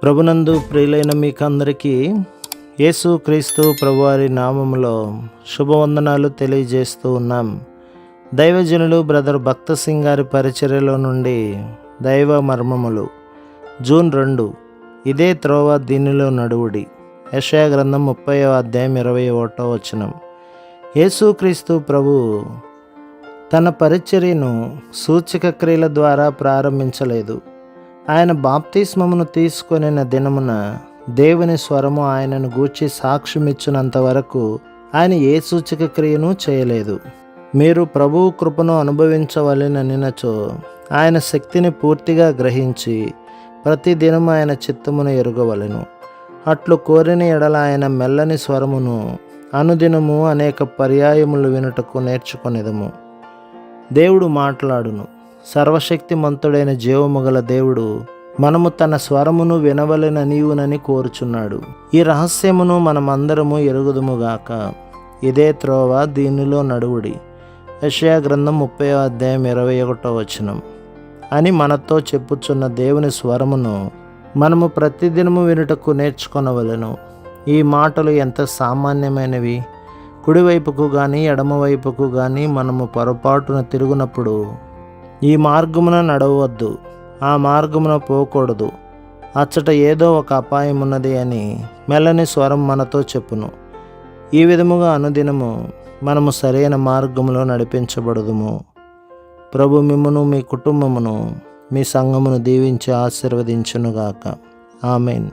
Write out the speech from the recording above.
ప్రభునందు ప్రియులైన మీకందరికీ యేసు క్రీస్తు ప్రభువారి నామములో శుభవందనాలు తెలియజేస్తూ ఉన్నాం. దైవజనులు బ్రదర్ భక్త సింగ్ గారి పరిచర్యలో నుండి దైవ మర్మములు జూన్ 2. ఇదే త్రోవ దీనిలో నడువుడి. యెషయా గ్రంథం 30వ అధ్యాయం 21వ వచనం. యేసుక్రీస్తు ప్రభు తన పరిచర్యను సూచక క్రియల ద్వారా ప్రారంభించలేదు. ఆయన బాప్తిస్మమును తీసుకొనిన దినమున దేవుని స్వరము ఆయనను గూర్చి సాక్ష్యమిచ్చినంత వరకు ఆయన ఏ సూచక క్రియను చేయలేదు. మీరు ప్రభువు కృపను అనుభవించవలెననినచో ఆయన శక్తిని పూర్తిగా గ్రహించి ప్రతిదినం ఆయన చిత్తమును ఎరుగవలెను. అట్లు కోరిన ఎడల ఆయన మెల్లని స్వరమును అనుదినము అనేక పర్యాయములు వినుటకు నేర్చుకొనేదము. దేవుడు మాట్లాడును. సర్వశక్తిమంతుడైన జీవము గల దేవుడు మనము తన స్వరమును వినవలెననీయునని కోరుచున్నాడు. ఈ రహస్యమును మనమందరము ఎరుగుదుముగాక. ఇదే త్రోవ దీనిలో నడువుడి. యెషయా గ్రంథం 30వ అధ్యాయం 21వ వచనం అని మనతో చెప్పుచున్న దేవుని స్వరమును మనము ప్రతిదినము వినుటకు నేర్చుకొనవలెను. ఈ మాటలు ఎంత సామాన్యమైనవి. కుడివైపుకు కానీ ఎడమవైపుకు కానీ మనము పొరపాటున తిరుగునప్పుడు ఈ మార్గమున నడవవద్దు, ఆ మార్గమున పోకూడదు, అచ్చట ఏదో ఒక అపాయం ఉన్నది అని మెల్లని స్వరం మనతో చెప్పును. ఈ విధముగా అనుదినము మనము సరైన మార్గములో నడిపించబడదుము. ప్రభు మిమ్మును, మీ కుటుంబమును, మీ సంఘమును దీవించి ఆశీర్వదించునుగాక. ఆమేన్.